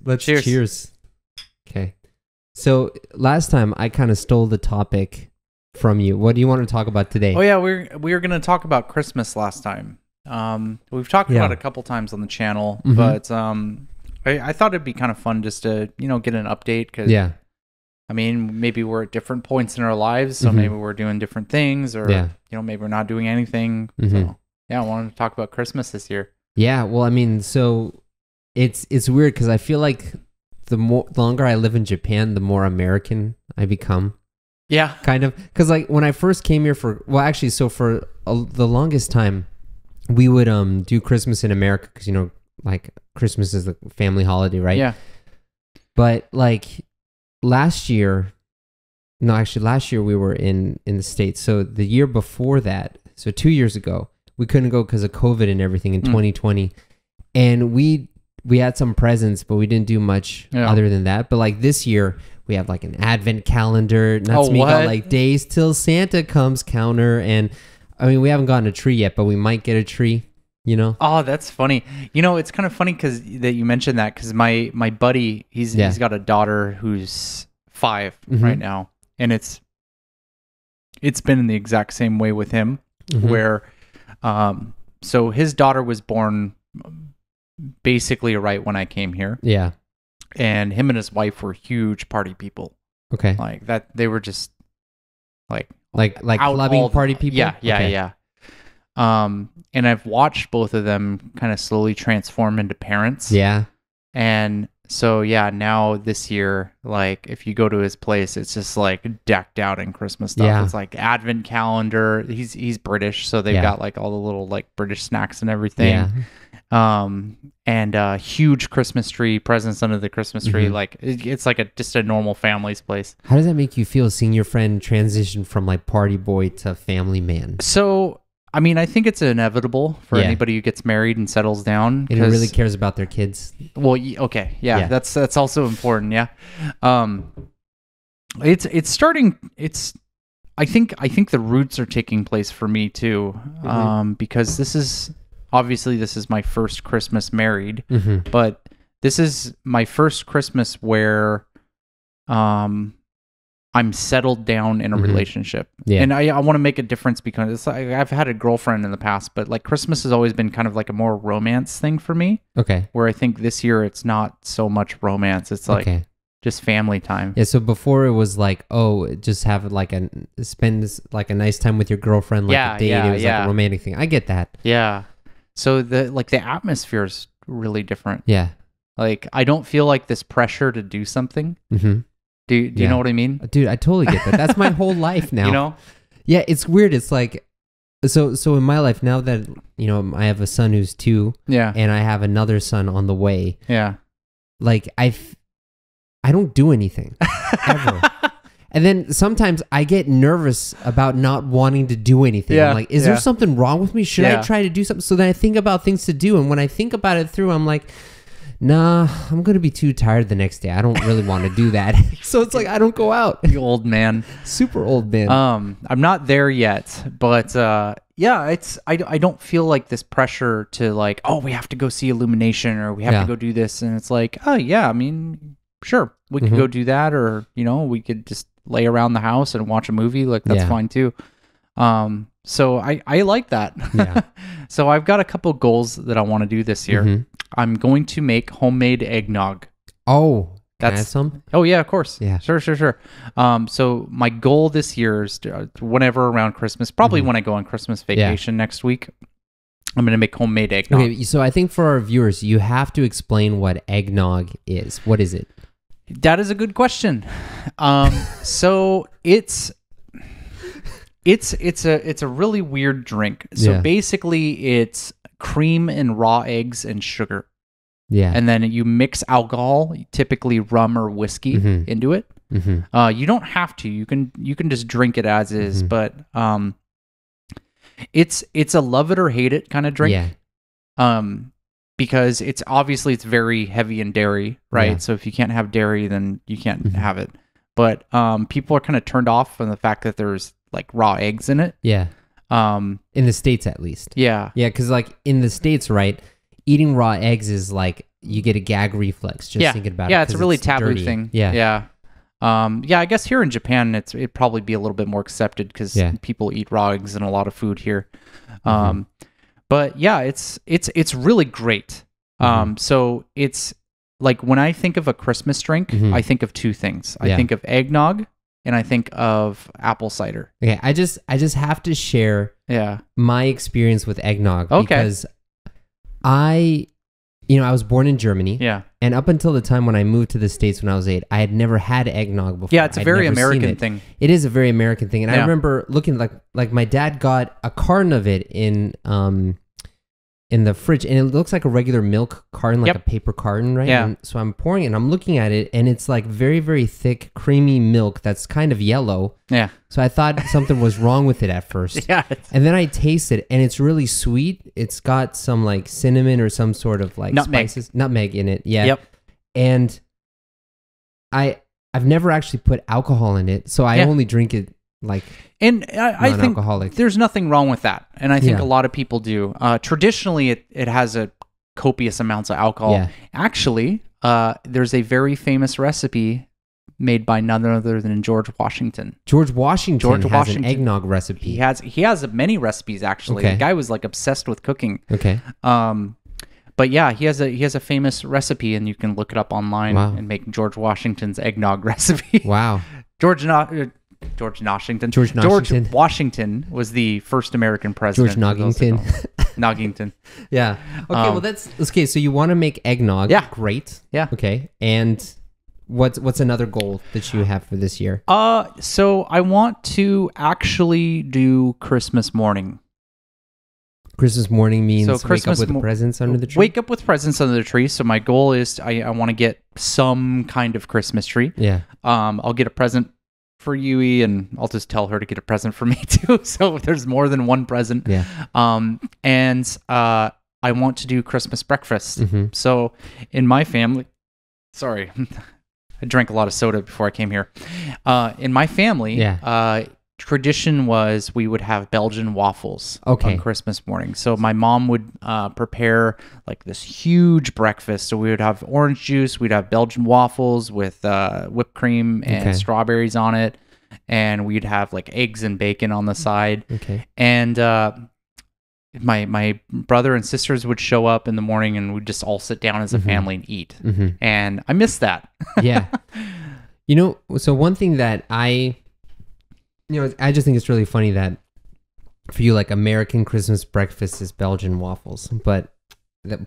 Let's cheers. Okay. So last time I kind of stole the topic from you. What do you want to talk about today? Oh yeah, we were going to talk about Christmas last time. We've talked about it a couple times on the channel, but I thought it'd be kind of fun just to get an update because I mean maybe we're at different points in our lives, so maybe we're doing different things, or maybe we're not doing anything. So yeah, I wanted to talk about Christmas this year. Yeah, well, I mean, so it's weird because I feel like the longer I live in Japan, the more American I become. Yeah, kind of. Because like when I first came here for the longest time, we would do Christmas in America because like Christmas is the family holiday, right? Yeah. But like last year we were in the States. So the year before that, so 2 years ago, we couldn't go because of COVID and everything in 2020, and we had some presents, but we didn't do much other than that. But like this year, we have like an advent calendar. Got like days till Santa comes counter, and I mean we haven't gotten a tree yet, but we might get a tree. Oh, that's funny. It's kind of funny because that you mentioned that because my buddy he's got a daughter who's 5 right now, and it's been in the exact same way with him where so his daughter was born basically right when I came here. Yeah. And him and his wife were huge party people. Okay. Like that, they were just like clubbing party people. Yeah. And I've watched both of them kind of slowly transform into parents. Yeah. And so now this year, like if you go to his place, it's just like decked out in Christmas stuff. Yeah. It's like advent calendar. He's British, so they've got like all the little like British snacks and everything. Yeah. And a huge Christmas tree, presents under the Christmas tree. Like it's like just a normal family's place. How does that make you feel seeing your friend transition from like party boy to family man? So, I mean, I think it's inevitable for anybody who gets married and settles down. And who really cares about their kids. Well, okay. Yeah. That's also important. Yeah. It's starting, I think the roots are taking place for me too. Because this is my first Christmas married, but this is my first Christmas where I'm settled down in a relationship. Yeah. And I want to make a difference because it's like, I've had a girlfriend in the past, but like Christmas has always been kind of like a more romance thing for me. Okay. Where I think this year it's not so much romance. It's like just family time. Yeah. So before it was like, just have spend like a nice time with your girlfriend, like a date. It was like a romantic thing. I get that. Yeah. So the atmosphere is really different. Yeah. Like I don't feel like this pressure to do something. Do you know what I mean? Dude, I totally get that. That's my whole life now. Yeah, it's weird. It's like so in my life now that I have a son who's 2, and I have another son on the way. Yeah. Like I don't do anything ever. And then sometimes I get nervous about not wanting to do anything. I'm like, is there something wrong with me? Should I try to do something? So then I think about things to do, and when I think about it through, I'm like, nah, I'm going to be too tired the next day. I don't really want to do that. So it's like, I don't go out. You old man. Super old man. I'm not there yet, but I don't feel like this pressure to like, oh, we have to go see Illumination or we have to go do this. And it's like, oh yeah, I mean, sure, we could go do that, or, we could just lay around the house and watch a movie. Like that's fine too. So I like that. Yeah. So I've got a couple goals that I want to do this year. I'm going to make homemade eggnog. Oh, can I have some? Oh yeah, of course. Yeah. Sure. So my goal this year is to, whenever around Christmas, probably when I go on Christmas vacation next week, I'm going to make homemade eggnog. Okay, so I think for our viewers, you have to explain what eggnog is. What is it? That is a good question. So it's a really weird drink. So basically it's cream and raw eggs and sugar. Yeah. And then you mix alcohol, typically rum or whiskey, into it. You don't have to. You can just drink it as is, but it's a love it or hate it kind of drink. Yeah. Because it's very heavy in dairy, right? Yeah. So if you can't have dairy, then you can't have it. But people are kind of turned off from the fact that there's like raw eggs in it. Yeah. In the States, at least. Yeah. Yeah, because like in the States, right, eating raw eggs is like you get a gag reflex just thinking about it. Yeah, it's a really taboo dirty. thing. Yeah. Yeah. Yeah, I guess here in Japan, it'd probably be a little bit more accepted because people eat raw eggs and a lot of food here. But yeah, it's really great. So it's like when I think of a Christmas drink, I think of two things. I think of eggnog and I think of apple cider. Okay, I just have to share my experience with eggnog because I was born in Germany. Yeah. And up until the time when I moved to the States when I was 8, I had never had eggnog before. Yeah, it's a very American thing. It is a very American thing. And I remember looking like my dad got a carton of it in the fridge, and it looks like a regular milk carton, like a paper carton, right? Yeah. And so I'm pouring it, and I'm looking at it, and it's like very, very thick, creamy milk that's kind of yellow. Yeah. So I thought something was wrong with it at first. Yeah. And then I taste it, and it's really sweet. It's got some like cinnamon or some sort of like nutmeg in it. Yeah. Yep. And I've never actually put alcohol in it, so I only drink it like I think there's nothing wrong with that, and I think a lot of people do. Traditionally, it has a copious amounts of alcohol. Yeah. Actually, there's a very famous recipe made by none other than George Washington. George Washington has an eggnog recipe. He has many recipes actually. The guy was like obsessed with cooking. Okay. But yeah, he has a famous recipe, and you can look it up online and make George Washington's eggnog recipe. Wow. George Washington was the first American president. George Noggington. Noggington. Yeah. Okay, well that's okay. So you want to make eggnog. Yeah. Great. Yeah. Okay. And what's another goal that you have for this year? So I want to actually do Christmas morning. Christmas morning means wake up with presents under the tree? Wake up with presents under the tree. So my goal is I want to get some kind of Christmas tree. Yeah. I'll get a present for Yui, and I'll just tell her to get a present for me too. So there's more than one present. Yeah. And I want to do Christmas breakfast. So in my family, sorry, I drank a lot of soda before I came here. In my family, tradition was we would have Belgian waffles on Christmas morning. So my mom would prepare like this huge breakfast. So we would have orange juice, we'd have Belgian waffles with whipped cream and strawberries on it, and we'd have like eggs and bacon on the side. And my brother and sisters would show up in the morning, and we'd just all sit down as a family and eat. And I miss that. Yeah. So one thing that I just think it's really funny that for you, like, American Christmas breakfast is Belgian waffles, but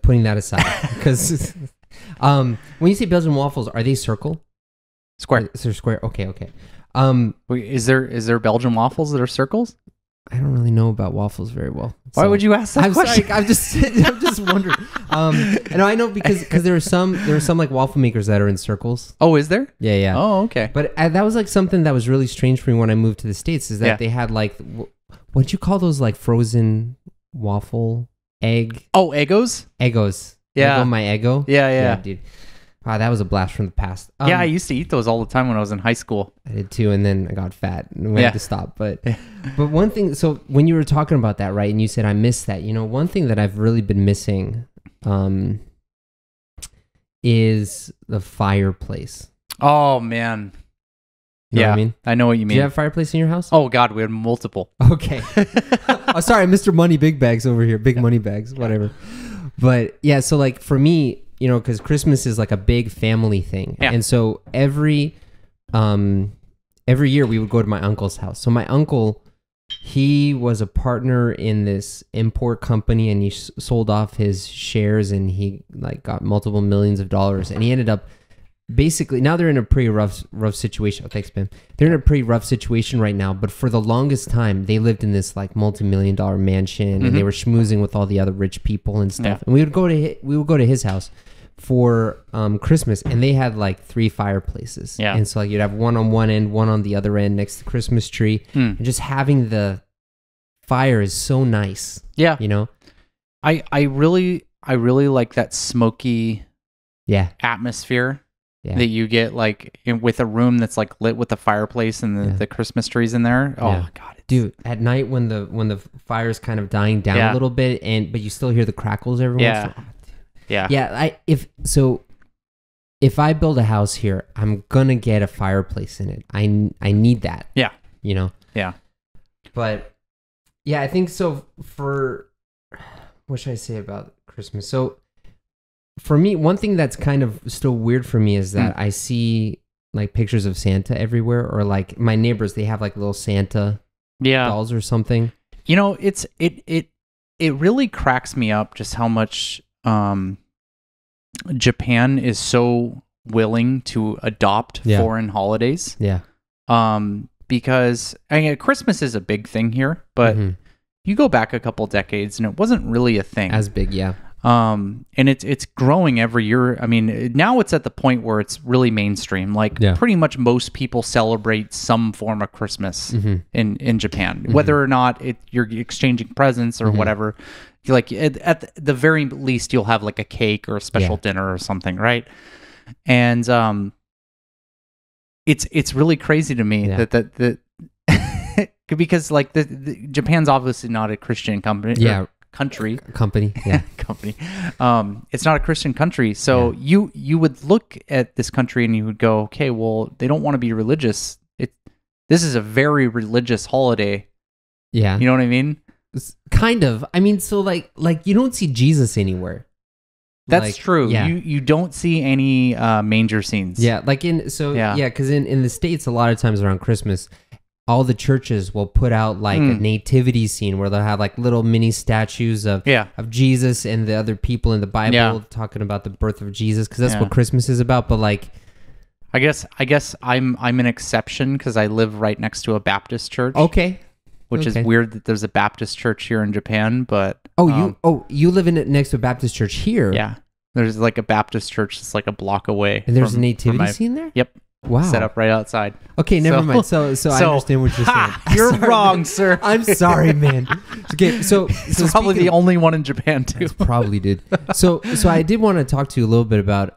putting that aside, because when you say Belgian waffles, are they circle? Square. They're square. Okay. Wait, is there Belgian waffles that are circles? I don't really know about waffles very well. Why would you ask that question? Sorry, I'm just wondering. I know because there are some like waffle makers that are in circles. Oh, is there? Yeah. Oh, okay. But that was like something that was really strange for me when I moved to the States. Is that they had like what'd you call those, like frozen waffle egg? Oh, Eggos. Eggos. Yeah. Eggo my Eggo. Yeah, dude. Wow, that was a blast from the past. Yeah, I used to eat those all the time when I was in high school. I did too, and then I got fat and we had to stop. But one thing, so when you were talking about that, right, and you said I missed that, one thing that I've really been missing is the fireplace. Oh, man. You know what I mean? I know what you mean. Do you have a fireplace in your house? Oh, God, we had multiple. Okay. Oh, sorry, Mr. Money Big Bags over here. Big money bags, whatever. But yeah, so like for me, because Christmas is like a big family thing. Yeah. And so every year we would go to my uncle's house. So my uncle, he was a partner in this import company, and he sold off his shares, and he like got multiple millions of dollars, and he ended up basically, now they're in a pretty rough situation. Oh, thanks, Ben. They're in a pretty rough situation right now, but for the longest time, they lived in this like multi-million-dollar mansion, and they were schmoozing with all the other rich people and stuff. Yeah. And we would go to his house for Christmas, and they had like 3 fireplaces. Yeah. And so like you'd have one on one end, one on the other end next to the Christmas tree. And just having the fire is so nice. Yeah. I really like that smoky atmosphere. Yeah. That you get like with a room that's like lit with the fireplace and the Christmas trees in there. Oh God, dude! At night when the fire's kind of dying down a little bit, but you still hear the crackles every once in a while. Yeah, if I build a house here, I'm gonna get a fireplace in it. I need that. Yeah. You know? Yeah. But yeah, I think so what should I say about Christmas? So for me, one thing that's kind of still weird for me is that I see like pictures of Santa everywhere, or like my neighbors, they have like little Santa dolls or something. You know, it really cracks me up just how much Japan is so willing to adopt foreign holidays. Yeah. Because I mean, Christmas is a big thing here, but you go back a couple decades and it wasn't really a thing. As big, yeah. And it's growing every year. I mean, now it's at the point where it's really mainstream. Like pretty much most people celebrate some form of Christmas in Japan, whether or not you're exchanging presents or whatever. Like at the very least, you'll have like a cake or a special dinner or something, right? And it's really crazy to me that because like Japan's obviously not a Christian company. Country. Yeah. Company. It's not a Christian country. So you would look at this country and you would go, okay, well, they don't want to be religious. This is a very religious holiday. Yeah. You know what I mean? Kind of. I mean, so like you don't see Jesus anywhere. That's true. Yeah. You don't see any manger scenes. Yeah. Like because in the States, a lot of times around Christmas, all the churches will put out like a nativity scene where they'll have like little mini statues of Jesus and the other people in the Bible talking about the birth of Jesus, because that's what Christmas is about. But like, I guess I'm an exception because I live right next to a Baptist church. Okay. Which is weird that there's a Baptist church here in Japan, but you live next to a Baptist church here? Yeah. There's like a Baptist church that's like a block away. And there's a nativity scene there? Yep. Wow. Set up right outside. Okay, never mind. So I understand what you're saying. You're wrong, sir. I'm sorry, man. Okay, so it's probably the only one in Japan too. Probably, dude. So I did want to talk to you a little bit about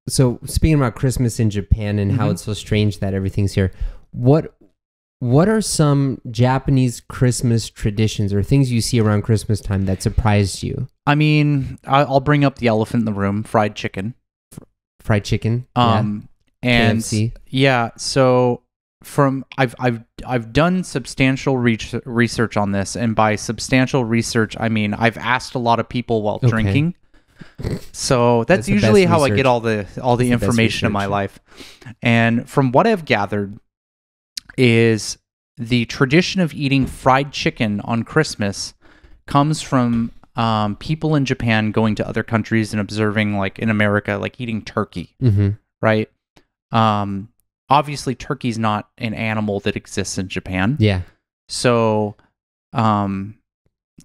so speaking about Christmas in Japan and how it's so strange that everything's here. What are some Japanese Christmas traditions or things you see around Christmas time that surprised you? I mean, I'll bring up the elephant in the room: fried chicken. Fried chicken. And KFC. So I've done substantial research on this, and by substantial research I mean I've asked a lot of people while drinking. So that's usually how I get all the information in my life. And from what I've gathered is the tradition of eating fried chicken on Christmas comes from people in Japan going to other countries and observing, like in America, like eating turkey, right? Obviously turkey's not an animal that exists in Japan. Yeah. So,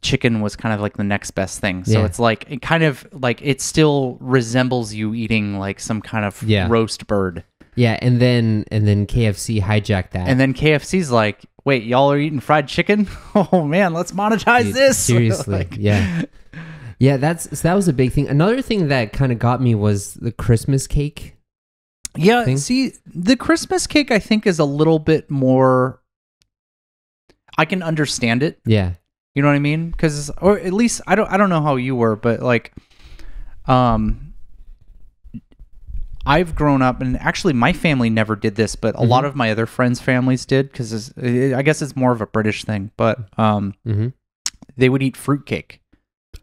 chicken was kind of like the next best thing. So it's like, it kind of like, it still resembles you eating like some kind of roast bird. Yeah. And then KFC hijacked that. And then KFC's like, wait, y'all are eating fried chicken? Oh man, let's monetize this. Seriously. Like, yeah. That was a big thing. Another thing that kind of got me was the Christmas cake. Yeah, see, the Christmas cake I think is a little bit more, I can understand it. Yeah. You know what I mean? Because, or at least I don't know how you were, but like, I've grown up, and actually my family never did this, but a lot of my other friends' families did, because I guess it's more of a British thing. But they would eat fruitcake.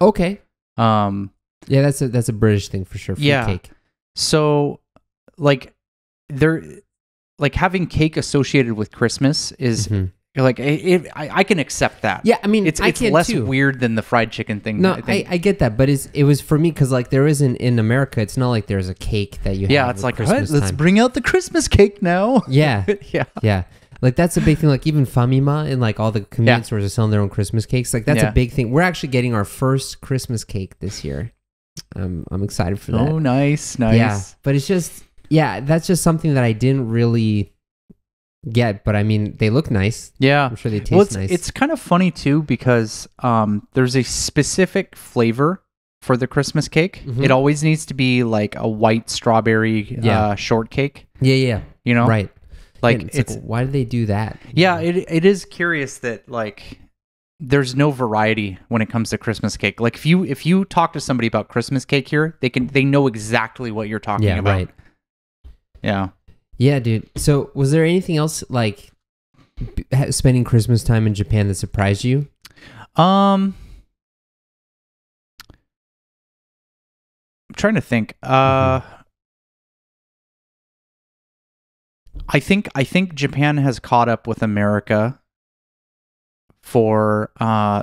Okay. Yeah, that's a British thing for sure. Fruitcake. So, like, like having cake associated with Christmas is. Like I can accept that. Yeah, I mean, it's less weird than the fried chicken thing. No, I get that, but it was for me because like there isn't in America. It's not like there's a cake that you have. Yeah, it's like let's bring out the Christmas cake now. Yeah, yeah. Like that's a big thing. Like even Famima and like all the convenience stores are selling their own Christmas cakes. Like that's a big thing. We're actually getting our first Christmas cake this year. I'm excited for that. Oh, nice. Yeah, but it's just that's just something that I didn't really get, but I mean they look nice. Yeah, I'm sure they taste nice. It's kind of funny too because there's a specific flavor for the Christmas cake. It always needs to be like a white strawberry shortcake. Yeah. You know, right? Like it's like, why do they do that? Yeah, it is curious that like there's no variety when it comes to Christmas cake. Like if you talk to somebody about Christmas cake here, they know exactly what you're talking about. Right. Yeah. Yeah, dude. So was there anything else like spending Christmas time in Japan that surprised you? I'm trying to think. I think Japan has caught up with America for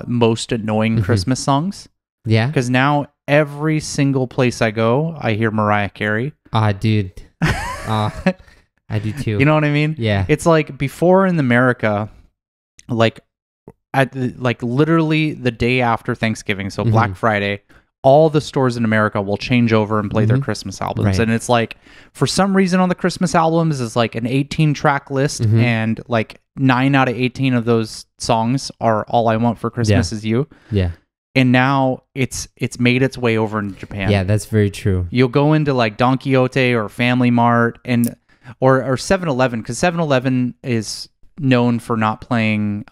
most annoying Christmas songs. Yeah. Because now every single place I go, I hear Mariah Carey. Dude. I do too. You know what I mean? Yeah. It's like before in America, like literally the day after Thanksgiving, so Black Friday, all the stores in America will change over and play their Christmas albums. Right. And it's like, for some reason on the Christmas albums is like an 18-track list, and like 9 out of 18 of those songs are All I Want for Christmas Is You. Yeah. And now it's made its way over in Japan. Yeah, that's very true. You'll go into like Don Quixote or Family Mart or 7-Eleven, because 7-Eleven is known for not playing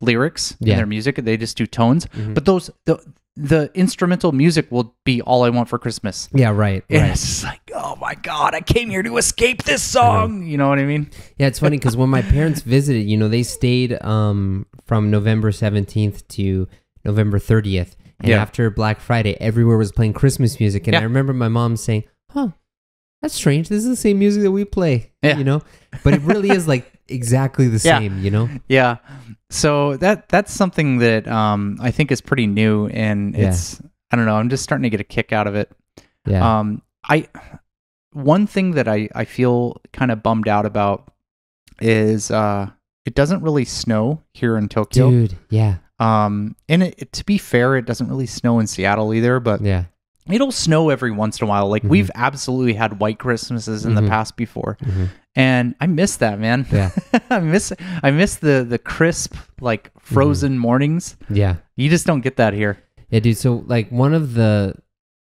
lyrics in their music. They just do tones. But the instrumental music will be All I Want for Christmas. Yeah, right. And it's just like, oh my God, I came here to escape this song. You know what I mean? Yeah, it's funny because when my parents visited, they stayed from November 17th to November 30th. And after Black Friday, everywhere was playing Christmas music. And I remember my mom saying, that's strange. This is the same music that we play, But it really is like exactly the same, Yeah. So that's something that I think is pretty new, and it's, I don't know, I'm just starting to get a kick out of it. Yeah. One thing that I feel kind of bummed out about is it doesn't really snow here in Tokyo. Dude, yeah. And to be fair, it doesn't really snow in Seattle either, but it'll snow every once in a while. Like we've absolutely had white Christmases in the past before. And I miss that, man. Yeah. I miss the crisp, like frozen mornings. Yeah. You just don't get that here. Yeah, dude. So like one of the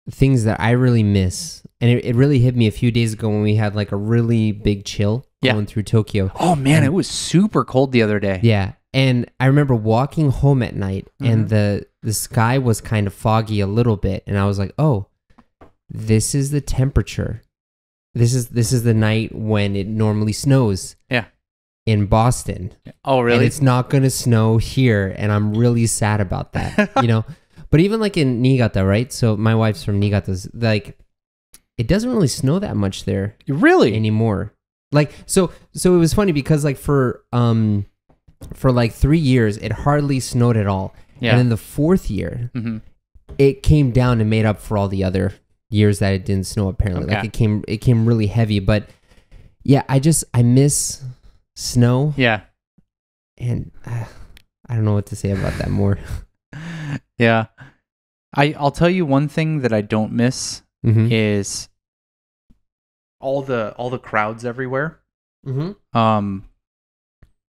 things that I really miss, and it really hit me a few days ago when we had like a really big chill going through Tokyo. Oh man, it was super cold the other day. Yeah. And I remember walking home at night and the sky was kind of foggy a little bit. And I was like, oh, this is the temperature. This is the night when it normally snows. Yeah. In Boston. Oh, really? And it's not going to snow here. And I'm really sad about that, But even like in Niigata, right? So my wife's from Niigata. Like, it doesn't really snow that much there. Really? Anymore. Like, so it was funny because like for like 3 years, it hardly snowed at all. Yeah. And in the fourth year, it came down and made up for all the other years that it didn't snow, apparently. Okay. Like it came really heavy. But yeah, I miss snow. Yeah. And I don't know what to say about that more. Yeah. I'll tell you one thing that I don't miss is all the crowds everywhere.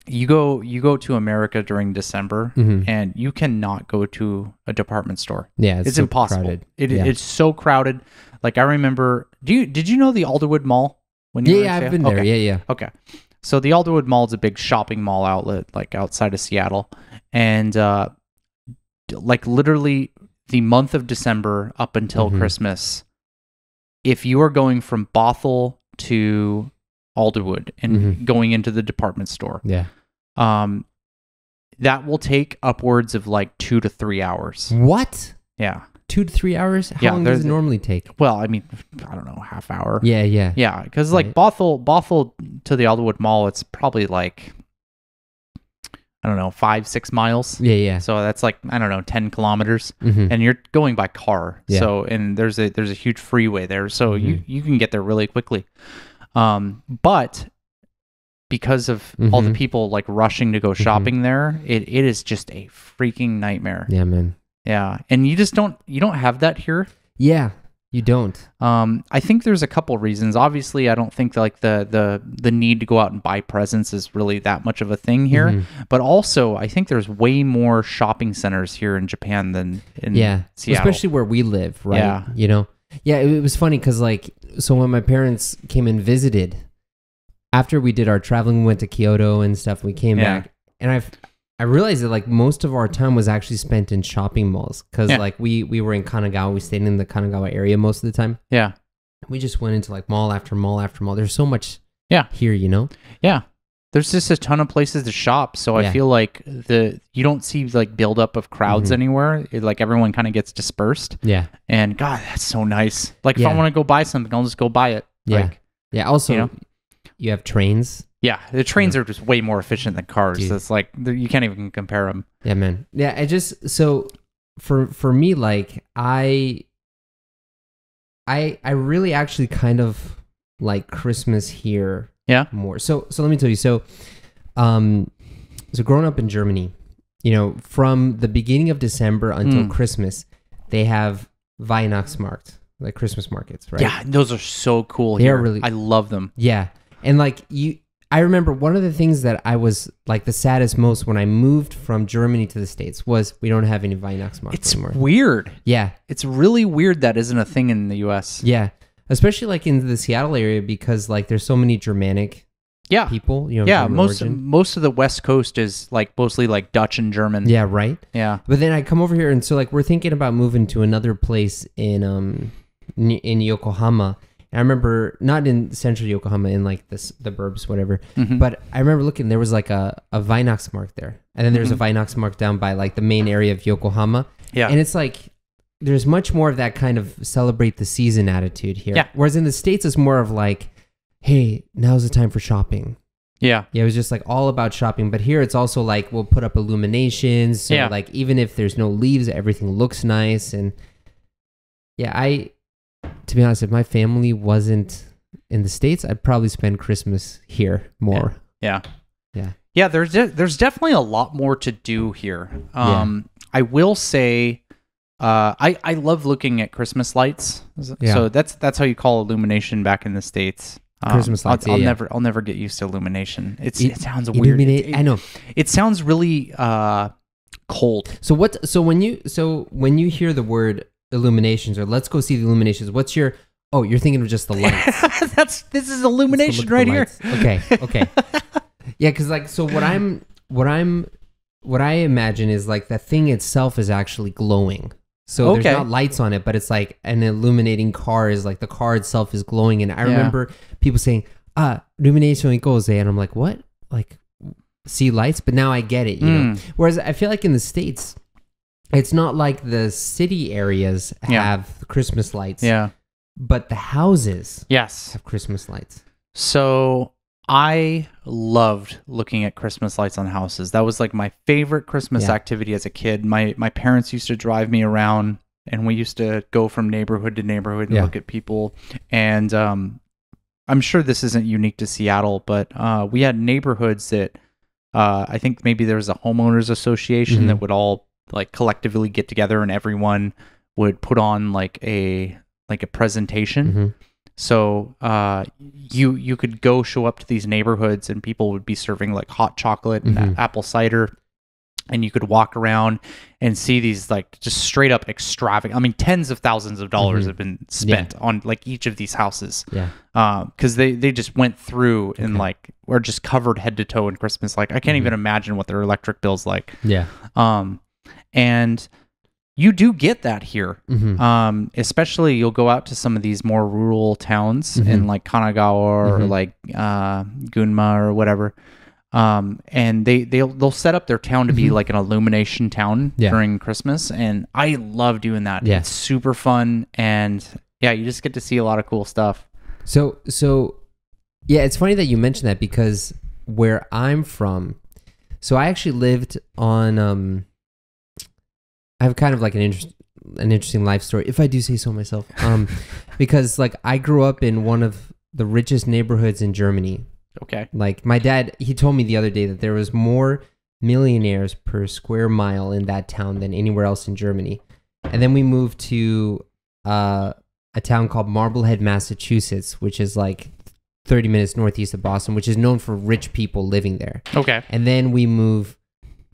You go to America during December and you cannot go to a department store. Yeah, it's so impossible. Crowded. It's so crowded. Like I remember, did you know the Alderwood Mall when you were in I've Seattle? been there. Okay. Yeah. Okay. So the Alderwood Mall is a big shopping mall outlet like outside of Seattle, and like literally the month of December up until Christmas, if you are going from Bothell to Alderwood and going into the department store, that will take upwards of like 2 to 3 hours. What? Yeah. 2 to 3 hours? How long does it normally take? Well, I mean, I don't know, half hour. Yeah. Because like Bothell to the Alderwood Mall, it's probably like, I don't know, 5-6 miles. Yeah. So that's like, I don't know, 10 kilometers, and you're going by car. Yeah. So and there's a huge freeway there, so you can get there really quickly. But because of all the people like rushing to go shopping there, it is just a freaking nightmare. Yeah, man. Yeah, and you don't have that here. Yeah, you don't. I think there's a couple reasons. Obviously, I don't think like the need to go out and buy presents is really that much of a thing here. But also, I think there's way more shopping centers here in Japan than in Seattle. Especially where we live, right? Yeah. Yeah, it was funny because like, so when my parents came and visited, after we did our traveling, we went to Kyoto and stuff, we came back, and I I realized that like most of our time was actually spent in shopping malls because like we were in Kanagawa. We stayed in the Kanagawa area most of the time. Yeah. We just went into like mall after mall after mall. There's so much here, Yeah. There's just a ton of places to shop. So I feel like you don't see like buildup of crowds anywhere. Like everyone kind of gets dispersed. Yeah. And God, that's so nice. Like if I want to go buy something, I'll just go buy it. Yeah. Like, Also, you have trains. Yeah, the trains are just way more efficient than cars. Dude. It's like you can't even compare them. Yeah, man. Yeah, so for me, like I really actually kind of like Christmas here. More. So let me tell you. So growing up in Germany, from the beginning of December until Christmas, they have Weihnachtsmarkt, like Christmas markets, right? Yeah, those are so cool. They are really. I love them. Yeah, and like I remember one of the things that I was like the saddest most when I moved from Germany to the States was we don't have any Weihnachtsmarkt anymore. It's weird. Yeah. It's really weird that isn't a thing in the US. Yeah. Especially like in the Seattle area because like there's so many Germanic people. Most of the West Coast is like mostly like Dutch and German. Yeah, right? Yeah. But then I come over here and so like we're thinking about moving to another place in Yokohama. I remember not in central Yokohama, in like the burbs, whatever. But I remember looking, there was like a Weihnachtsmarkt there. And then there's a Weihnachtsmarkt down by like the main area of Yokohama. Yeah. And it's like, there's much more of that kind of celebrate the season attitude here. Yeah. Whereas in the States, it's more of like, hey, now's the time for shopping. Yeah. Yeah, it was just like all about shopping. But here it's also like, we'll put up illuminations. So like, even if there's no leaves, everything looks nice. And yeah, to be honest, if my family wasn't in the States, I'd probably spend Christmas here more. Yeah. There's definitely a lot more to do here. I will say, I love looking at Christmas lights. So that's how you call illumination back in the States. Christmas lights. I'll never get used to illumination. It sounds weird. I know. It sounds really cold. So when you hear the word illuminations or let's go see the illuminations, what's your you're thinking of just the lights. This is illumination right here. Okay. Yeah, because like so what I imagine is like the thing itself is actually glowing. So there's not lights on it, but it's like an illuminating car is like the car itself is glowing. And I remember people saying, illumination goes there. And I'm like, what? Like see lights? But now I get it, you know? Whereas I feel like in the States, it's not like the city areas have Christmas lights. Yeah. But the houses have Christmas lights. So I loved looking at Christmas lights on houses. That was like my favorite Christmas activity as a kid. My parents used to drive me around and we used to go from neighborhood to neighborhood and look at people. And I'm sure this isn't unique to Seattle, but we had neighborhoods that I think maybe there was a homeowners association that would all like collectively get together and everyone would put on like a presentation. So you could go show up to these neighborhoods and people would be serving like hot chocolate and apple cider, and you could walk around and see these like just straight up extravagant. I mean, tens of thousands of dollars have been spent on like each of these houses. Because they just went through and like were just covered head to toe in Christmas. Like I can't even imagine what their electric bill's like. And you do get that here. Especially you'll go out to some of these more rural towns in like Kanagawa or like Gunma or whatever. And they'll set up their town to be like an illumination town during Christmas. And I love doing that. It's super fun. And you just get to see a lot of cool stuff. So yeah, it's funny that you mentioned that because where I'm from, so I actually lived on, I have kind of like an interesting life story, if I do say so myself. Because like I grew up in one of the richest neighborhoods in Germany. Okay. Like my dad, he told me the other day that there was more millionaires per square mile in that town than anywhere else in Germany. And then we moved to a town called Marblehead, Massachusetts, which is like 30 minutes northeast of Boston, which is known for rich people living there. Okay. And then we moved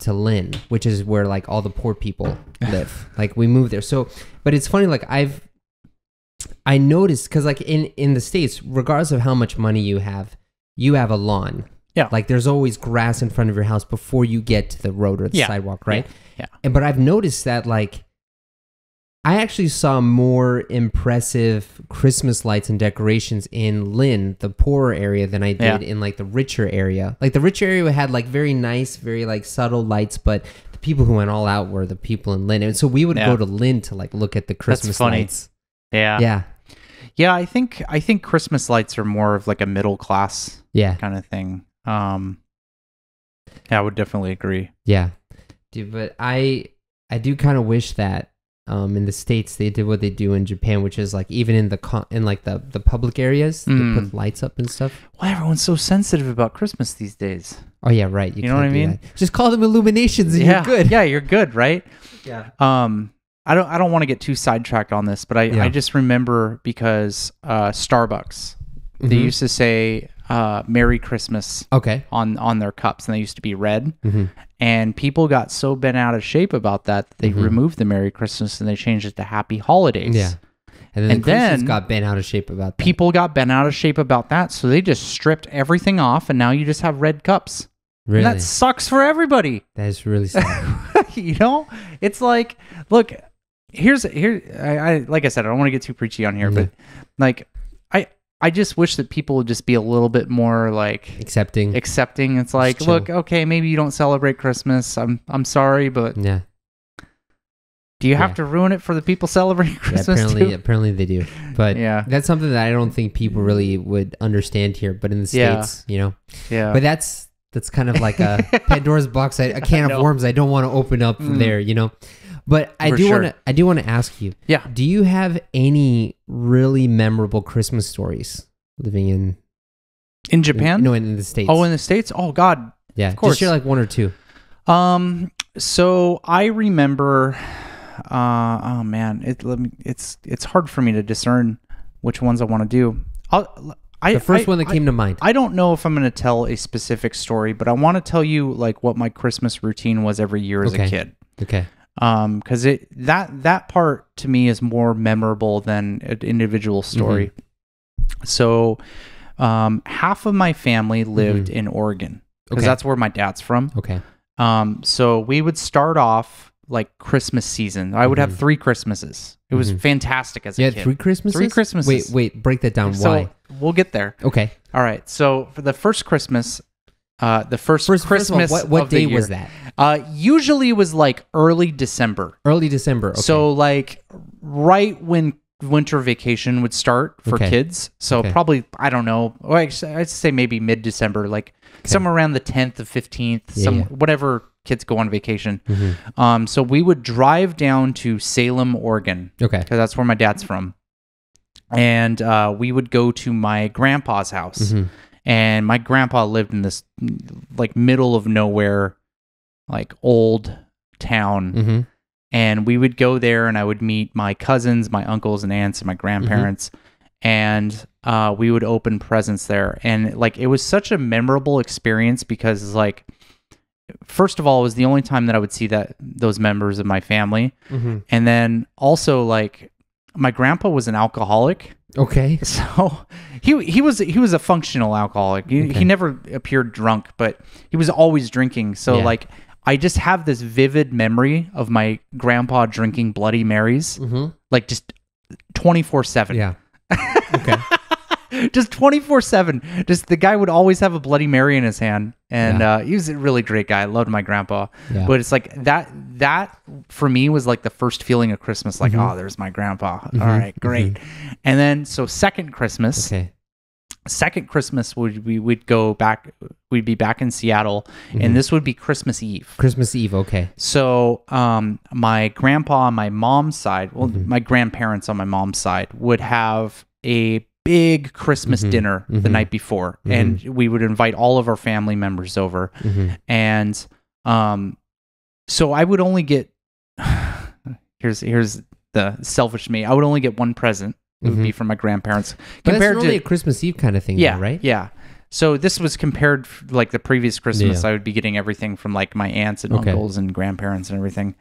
to Lynn, which is where like all the poor people live. Like we moved there. So, but it's funny, like I noticed, because like in the States, regardless of how much money you have a lawn. Yeah. Like there's always grass in front of your house before you get to the road or the sidewalk, right? Yeah. But I've noticed that like I actually saw more impressive Christmas lights and decorations in Lynn, the poorer area, than I did in like the richer area. Like the richer area had like very nice, very like subtle lights, but the people who went all out were the people in Lynn. And so we would go to Lynn to like look at the Christmas lights. Yeah. Yeah. Yeah, I think Christmas lights are more of like a middle class kind of thing. Yeah, I would definitely agree. Yeah. Dude, but I do kind of wish that in the States they did what they do in Japan, which is like even in the public areas, they put lights up and stuff. Well, everyone's so sensitive about Christmas these days. Oh yeah, right. You know what I mean? Just call them illuminations and you're good. Yeah, you're good, right? Yeah. I don't want to get too sidetracked on this, but I just remember because Starbucks, they used to say Merry Christmas on their cups, and they used to be red. And people got so bent out of shape about that they removed the Merry Christmas and they changed it to Happy Holidays. Yeah. And then Christians got bent out of shape about that. People got bent out of shape about that, so they just stripped everything off, and now you just have red cups. Really? And that sucks for everybody. That is really sad. You know? It's like, look, I like I said, I don't want to get too preachy on here, but like I just wish that people would just be a little bit more like accepting. It's like, look, okay, maybe you don't celebrate Christmas. I'm sorry, but do you have to ruin it for the people celebrating Christmas? Apparently they do. But that's something that I don't think people really would understand here. But in the States, you know. Yeah. But that's kind of like a Pandora's box, a can of worms I don't want to open up from there, you know. But I do want to ask you. Yeah. Do you have any really memorable Christmas stories living in Japan? In the States. Oh, in the States? Oh God. Yeah. Of course. Just share like one or two. So I remember. Oh man, it's hard for me to discern which ones I want to do. The first one that came to mind. I don't know if I'm going to tell a specific story, but I want to tell you like what my Christmas routine was every year as a kid. Okay. Because that part to me is more memorable than an individual story. So, half of my family lived in Oregon because that's where my dad's from. Okay. So we would start off like Christmas season. I would have 3 Christmases. It was fantastic as a kid. 3 Christmases? 3 Christmases. Wait, break that down. So why? We'll get there. Okay. All right. So for the first Christmas, Christmas first of all, what day was that? Usually it was like early December. Early December. Okay. So like right when winter vacation would start for kids. So probably, I don't know. I'd say maybe mid-December, like somewhere around the 10th or 15th, whatever kids go on vacation. So we would drive down to Salem, Oregon. Okay. Because that's where my dad's from. And we would go to my grandpa's house. And my grandpa lived in this like middle of nowhere, like old town. And we would go there and I would meet my cousins, my uncles and aunts and my grandparents. And we would open presents there. And like, it was such a memorable experience because like, first of all, it was the only time that I would see those members of my family. And then also like my grandpa was an alcoholic. Okay. So he was a functional alcoholic. He never appeared drunk, but he was always drinking. So like I just have this vivid memory of my grandpa drinking Bloody Marys, like just 24/7. Yeah. Okay. Just 24/7. Just the guy would always have a Bloody Mary in his hand, and he was a really great guy. I loved my grandpa, but it's like that for me was like the first feeling of Christmas. Like, oh, there's my grandpa. All right, great. And then so second Christmas. Okay. Second Christmas we'd be back in Seattle, and this would be Christmas Eve. Christmas Eve, okay. So my grandpa on my mom's side, my grandparents on my mom's side would have a big Christmas dinner the night before, and we would invite all of our family members over. And so I would only get here's the selfish me. I would only get one present. It would be from my grandparents. But that's really a Christmas Eve kind of thing, though, right? Yeah. So this was compared, like the previous Christmas, I would be getting everything from like my aunts and uncles and grandparents and everything.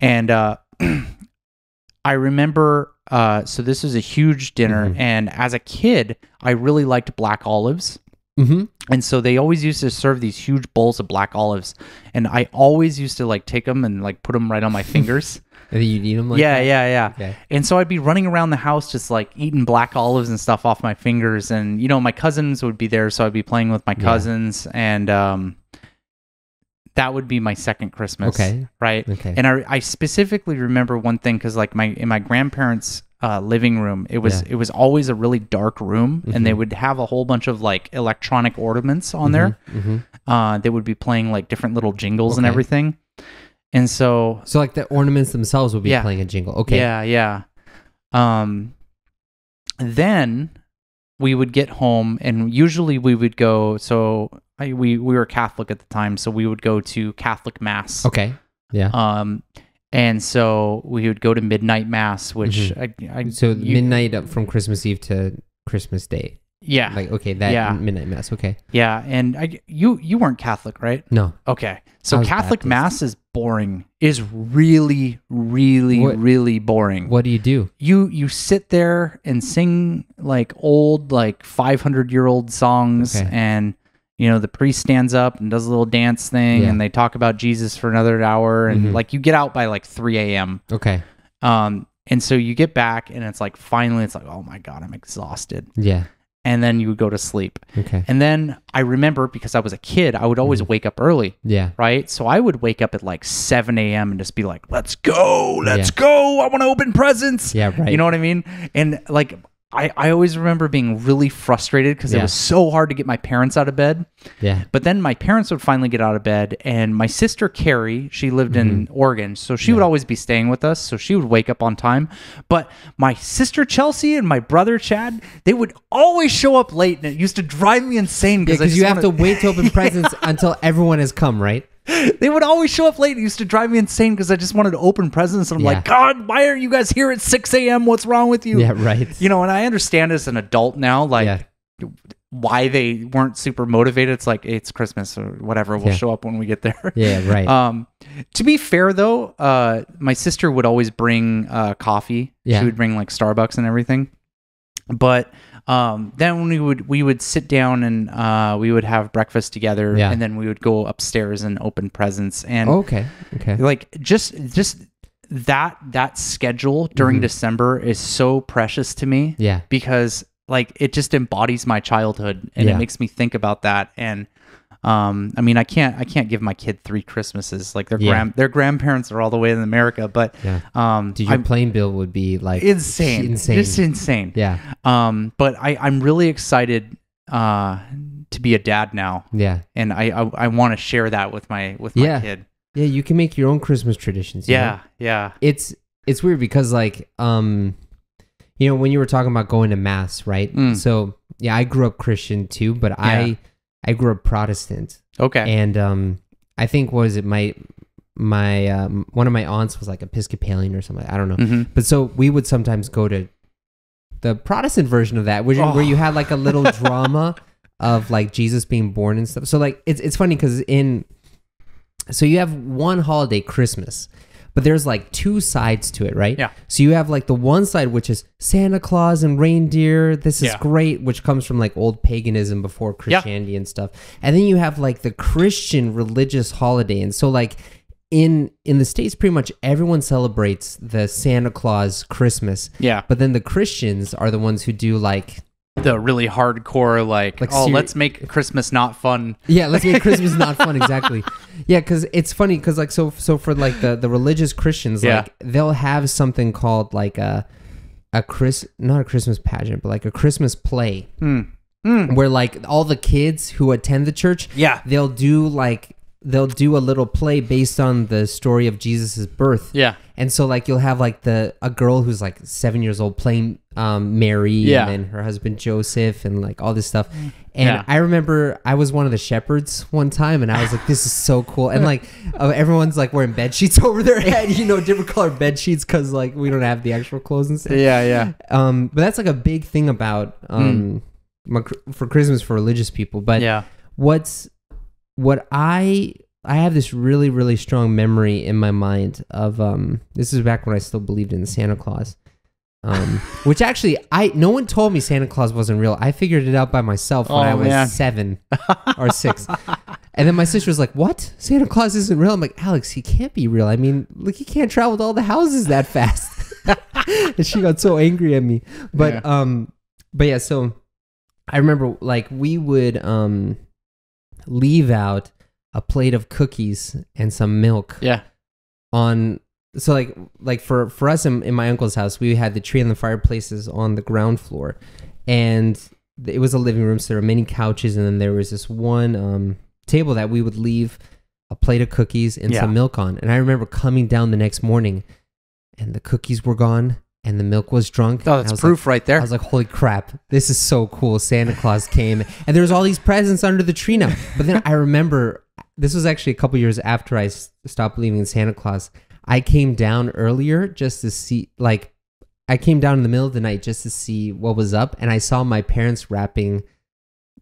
And I remember, so this was a huge dinner, and as a kid, I really liked black olives. Mm-hmm. And so they always used to serve these huge bowls of black olives. And I always used to like take them and like put them right on my fingers. And you'd eat them like yeah, that? yeah. Okay. And so I'd be running around the house just like eating black olives and stuff off my fingers. And, you know, my cousins would be there. So I'd be playing with my cousins. And that would be my second Christmas. Okay. Right? Okay. And I specifically remember one thing because like in my grandparents' living room, it was always a really dark room. And they would have a whole bunch of like electronic ornaments on there. They would be playing like different little jingles and everything. And so like the ornaments themselves would be playing a jingle. Okay. Yeah. Then we would get home and usually we would go. So we were Catholic at the time, so we would go to Catholic Mass. Okay. Yeah. And so we would go to midnight mass, which midnight up from Christmas Eve to Christmas Day. Yeah. Like, okay, that midnight mass. Okay. Yeah. And you weren't Catholic, right? No. Okay. So Catholic Mass is boring, is really, really, really boring. What do? You sit there and sing like old, like 500-year-old songs. And, you know, the priest stands up and does a little dance thing and they talk about Jesus for another hour. And like you get out by like 3 a.m. Okay. And so you get back and it's like, finally, it's like, oh my God, I'm exhausted. Yeah. And then you would go to sleep. Okay. And then I remember because I was a kid, I would always wake up early. Yeah. Right? So I would wake up at like 7 a.m. and just be like, let's go. I want to open presents. Yeah, right. You know what I mean? And like, I always remember being really frustrated because it was so hard to get my parents out of bed. Yeah. But then my parents would finally get out of bed, and my sister Carrie, she lived in Oregon, so she would always be staying with us, so she would wake up on time. But my sister Chelsea and my brother Chad, they would always show up late, and it used to drive me insane because you have to wait to open presents until everyone has come, right? They would always show up late. It used to drive me insane because I just wanted to open presents. And I'm like, God, why are you guys here at 6 a.m.? What's wrong with you? Yeah, right. You know, and I understand as an adult now, like why they weren't super motivated. It's like, it's Christmas or whatever. We'll show up when we get there. Yeah, right. To be fair, though, my sister would always bring coffee. Yeah. She would bring like Starbucks and everything. But then we would sit down and we would have breakfast together, and then we would go upstairs and open presents. And okay, like just that schedule during December is so precious to me. Yeah, because like it just embodies my childhood, and it makes me think about that. And I mean, I can't give my kid 3 Christmases. Like their grandparents are all the way in America, but dude, your plane bill would be like insane, just insane. Yeah. But I'm really excited to be a dad now. Yeah. And I want to share that with my kid. Yeah, you can make your own Christmas traditions. Yeah, know? Yeah. It's weird because like you know, when you were talking about going to mass, right? So yeah, I grew up Christian too, but I grew up Protestant. Okay. And I think my one of my aunts was like Episcopalian or something. I don't know. But so we would sometimes go to the Protestant version of that, where you had like a little drama of like Jesus being born and stuff. So like it's funny because so you have one holiday, Christmas, but there's like 2 sides to it, right? Yeah. So you have like the one side, which is Santa Claus and reindeer. This is great, which comes from like old paganism before Christianity and stuff. And then you have like the Christian religious holiday. And so like in the States, pretty much everyone celebrates the Santa Claus Christmas. Yeah. But then the Christians are the ones who do like the really hardcore, like let's make Christmas not fun. Yeah, let's make Christmas not fun. Exactly. Yeah, because it's funny because like so for like the religious Christians, like they'll have something called like not a Christmas pageant, but like a Christmas play, where like all the kids who attend the church, they'll do a little play based on the story of Jesus's birth. Yeah. And so like you'll have like a girl who's like 7 years old playing Mary and then her husband Joseph and like all this stuff. And I remember I was one of the shepherds one time and I was like, this is so cool. And like everyone's like wearing bed sheets over their head, you know, different colored bed sheets because like we don't have the actual clothes and stuff. Yeah. But that's like a big thing about for Christmas for religious people. But what I have this really, really strong memory in my mind of this is back when I still believed in Santa Claus. Which actually, no one told me Santa Claus wasn't real. I figured it out by myself when I was 7 or 6. And then my sister was like, what? Santa Claus isn't real? I'm like, Alex, he can't be real. I mean, look, he can't travel to all the houses that fast. And she got so angry at me. But yeah, so I remember like we would leave out a plate of cookies and some milk. Yeah. So like for us in my uncle's house, we had the tree and the fireplaces on the ground floor, and it was a living room. So there were many couches, and then there was this one table that we would leave a plate of cookies and some milk on. And I remember coming down the next morning, and the cookies were gone, and the milk was drunk. Oh, that's proof right there. I was like, holy crap, this is so cool. Santa Claus came, and there was all these presents under the tree now. But then I remember, this was actually a couple years after I stopped believing in Santa Claus. I came down earlier just to see, like, I came down in the middle of the night just to see what was up, and I saw my parents wrapping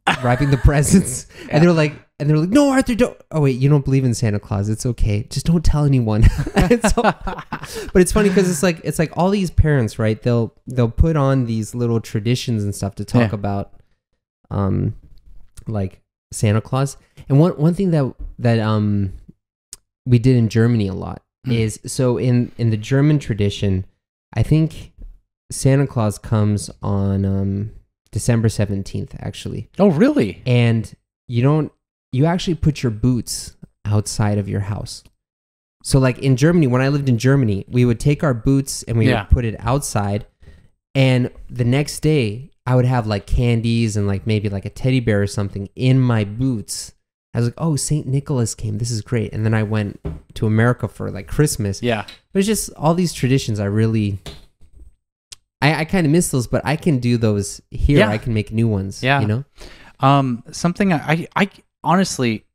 the presents, and they were like, no, Arthur, don't. Oh wait, you don't believe in Santa Claus? It's okay, just don't tell anyone. But it's funny because it's like all these parents, right? They'll put on these little traditions and stuff to talk about, like Santa Claus. And one thing that we did in Germany a lot is, so in the German tradition, I think Santa Claus comes on December 17th, actually. Oh, really? And you actually put your boots outside of your house. So like in Germany, when I lived in Germany, we would take our boots and we would put it outside. And the next day I would have like candies and like maybe like a teddy bear or something in my boots. I was like, oh, St. Nicholas came. This is great. And then I went to America for like Christmas. Yeah. But it's just all these traditions I kind of miss those, but I can do those here. Yeah. I can make new ones. Yeah. You know? Something I honestly,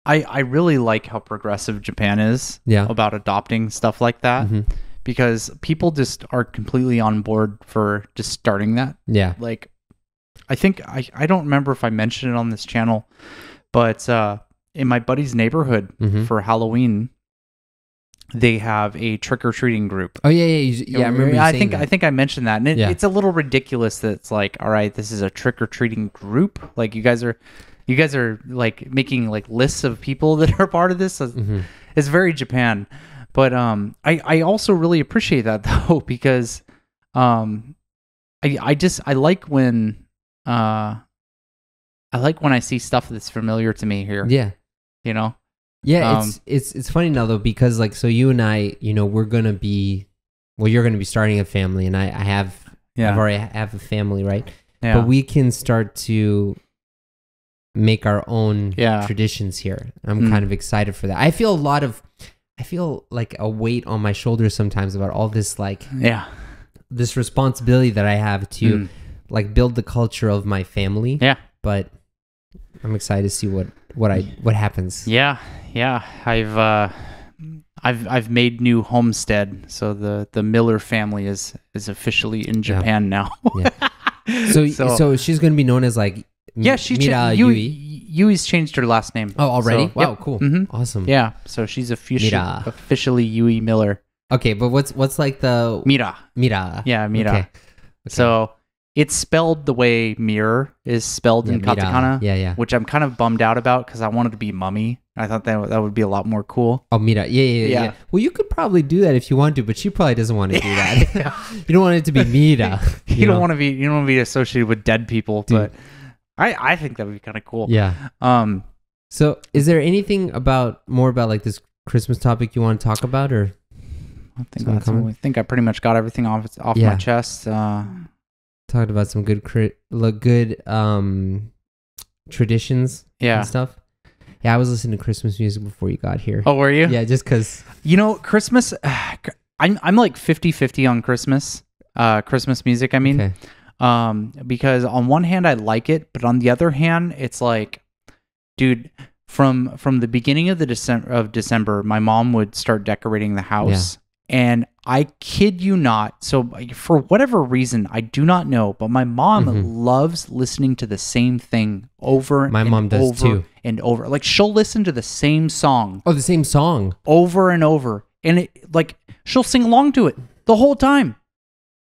I really like how progressive Japan is about adopting stuff like that, because people just are completely on board for just starting that. Yeah. Like, I think, I don't remember if I mentioned it on this channel, but in my buddy's neighborhood for Halloween, they have a trick-or-treating group. Oh yeah. I remember. I think I mentioned that, and it's a little ridiculous that it's like, all right, this is a trick-or-treating group. Like you guys are like making like lists of people that are part of this. It's very Japan, but I also really appreciate that though, because I like when I see stuff that's familiar to me here. Yeah, you know. Yeah, it's funny now though, because like, so you and I, you know, you're gonna be starting a family, and I already have a family, right? Yeah. But we can start to make our own traditions here. I'm kind of excited for that. I feel like a weight on my shoulders sometimes about all this, like, this responsibility that I have to like build the culture of my family. Yeah. But I'm excited to see what happens. Yeah. I've made new homestead, so the Miller family is officially in Japan now. So she's gonna be known as like Yui's changed her last name. Oh, already? So, wow, cool, awesome. Yeah, so she's officially Yui Miller. Okay, but what's like the Mira? Yeah, Mira. Okay. So it's spelled the way mirror is spelled in katakana, which I'm kind of bummed out about because I wanted to be mummy. I thought that would be a lot more cool. Oh, Mira. Yeah. Well, you could probably do that if you want to, but she probably doesn't want to do that. You don't want it to be Mira. You don't want to be associated with dead people, but I think that would be kind of cool. Yeah. So is there anything more about like this Christmas topic you want to talk about, or? I think I pretty much got everything off my chest. Talked about some good traditions and stuff. Yeah, I was listening to Christmas music before you got here. Oh, were you? Yeah, just because. You know, Christmas, I'm like 50-50 on Christmas music, I mean. Okay. Because on one hand, I like it, but on the other hand, it's like, dude, from the beginning of December, my mom would start decorating the house. Yeah. And I kid you not, so for whatever reason, I do not know, but my mom loves listening to the same thing over my mom does too. And over. Like, she'll listen to the same song. Oh, the same song? Over and over. And she'll sing along to it the whole time.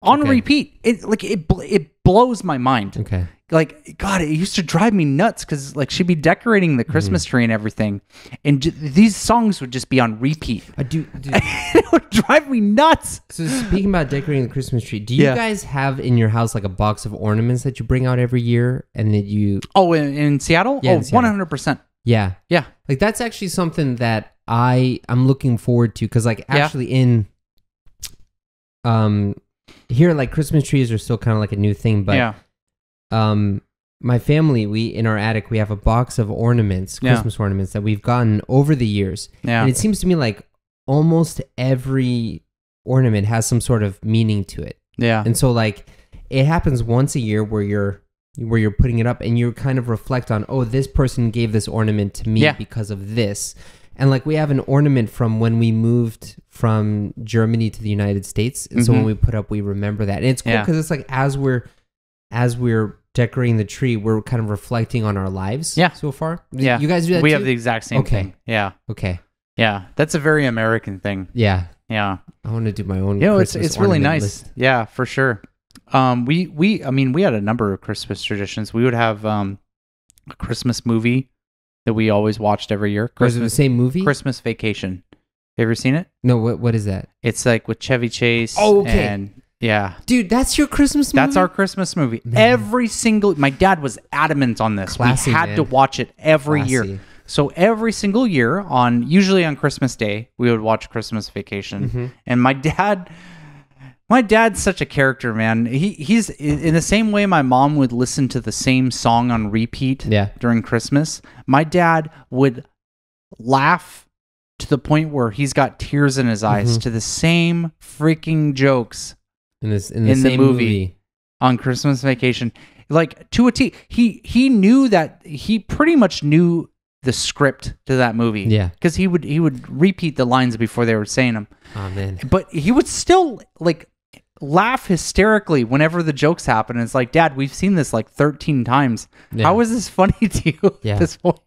on Okay. repeat. It blows my mind. Okay. Like, God, it used to drive me nuts because like she'd be decorating the Christmas tree and everything, and these songs would just be on repeat. It would drive me nuts. So speaking about decorating the Christmas tree, do you guys have in your house like a box of ornaments that you bring out every year and that you? Oh, in Seattle? Yeah, oh, in Seattle. 100%. Yeah. Yeah. Like that's actually something that I'm looking forward to because like actually in here like Christmas trees are still kind of like a new thing, but my family, we in our attic we have a box of ornaments, Christmas ornaments that we've gotten over the years. Yeah. And it seems to me like almost every ornament has some sort of meaning to it. Yeah. And so like it happens once a year where you're putting it up and you kind of reflect on, oh, this person gave this ornament to me because of this. And like we have an ornament from when we moved from Germany to the United States. And so when we put up, we remember that. And it's cool because it's like as we're decorating the tree, we're kind of reflecting on our lives so far. Yeah. You guys do that We too? have the exact same thing. Yeah. Okay. Yeah. That's a very American thing. Yeah. Yeah. I want to do my own. You know, Christmas it's really ornament nice. list. Yeah, for sure. We had a number of Christmas traditions. We would have a Christmas movie that we always watched every year. Was it the same movie? Christmas Vacation. You ever seen it? No, what is that? It's like with Chevy Chase. Oh, okay. And yeah. Dude, that's your Christmas movie? That's our Christmas movie. Man. My dad was adamant on this. Classy, we had man. to watch it every year. Classy. So every single year, usually on Christmas Day, we would watch Christmas Vacation. And my dad's such a character, man. He's in the same way my mom would listen to the same song on repeat during Christmas. My dad would laugh to the point where he's got tears in his eyes to the same freaking jokes in the same movie movie on Christmas Vacation. Like to a T. He knew that he pretty much knew the script to that movie. Yeah. Because he would repeat the lines before they were saying them. Oh man. But he would still like laugh hysterically whenever the jokes happen. And it's like, Dad, we've seen this like 13 times. Yeah. How is this funny to you at this point?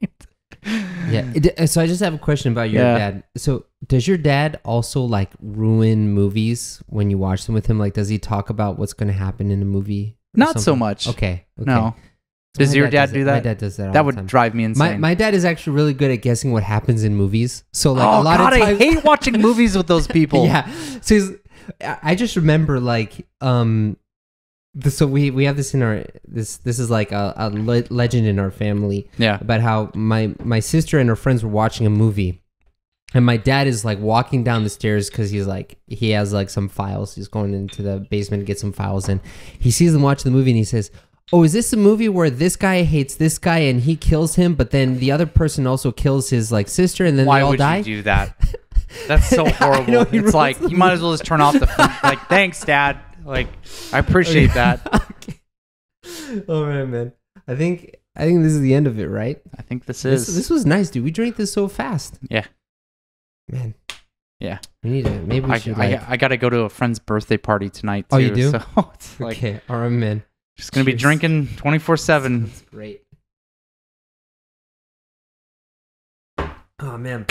Yeah. So I just have a question about your dad. So does your dad also like ruin movies when you watch them with him? Like, does he talk about what's going to happen in a movie? Not so much. Okay. No. Does your dad do that? My dad does that all That the would time. drive me insane. My dad is actually really good at guessing what happens in movies. So like oh, a lot God, of times, I hate watching movies with those people. Yeah. So I just remember like so we have this in our this is like a legend in our family about how my sister and her friends were watching a movie, and my dad is like walking down the stairs because he has like some files. He's going into the basement to get some files, and he sees them watching the movie and he says, oh, is this a movie where this guy hates this guy and he kills him, but then the other person also kills his like sister and then Why they all would die? you do that? That's so horrible. know, It's like you might as well just turn off the phone. Like, thanks, Dad. Like, I appreciate that. Okay. All right, man. I think this is the end of it, right? I think this is. This was nice, dude. We drank this so fast. Yeah. Man. Yeah. We need to. Maybe we should. I got to go to a friend's birthday party tonight. Too, oh, you do? So it's like, okay. All right, man. Just gonna be drinking 24/7. That's great. Oh man.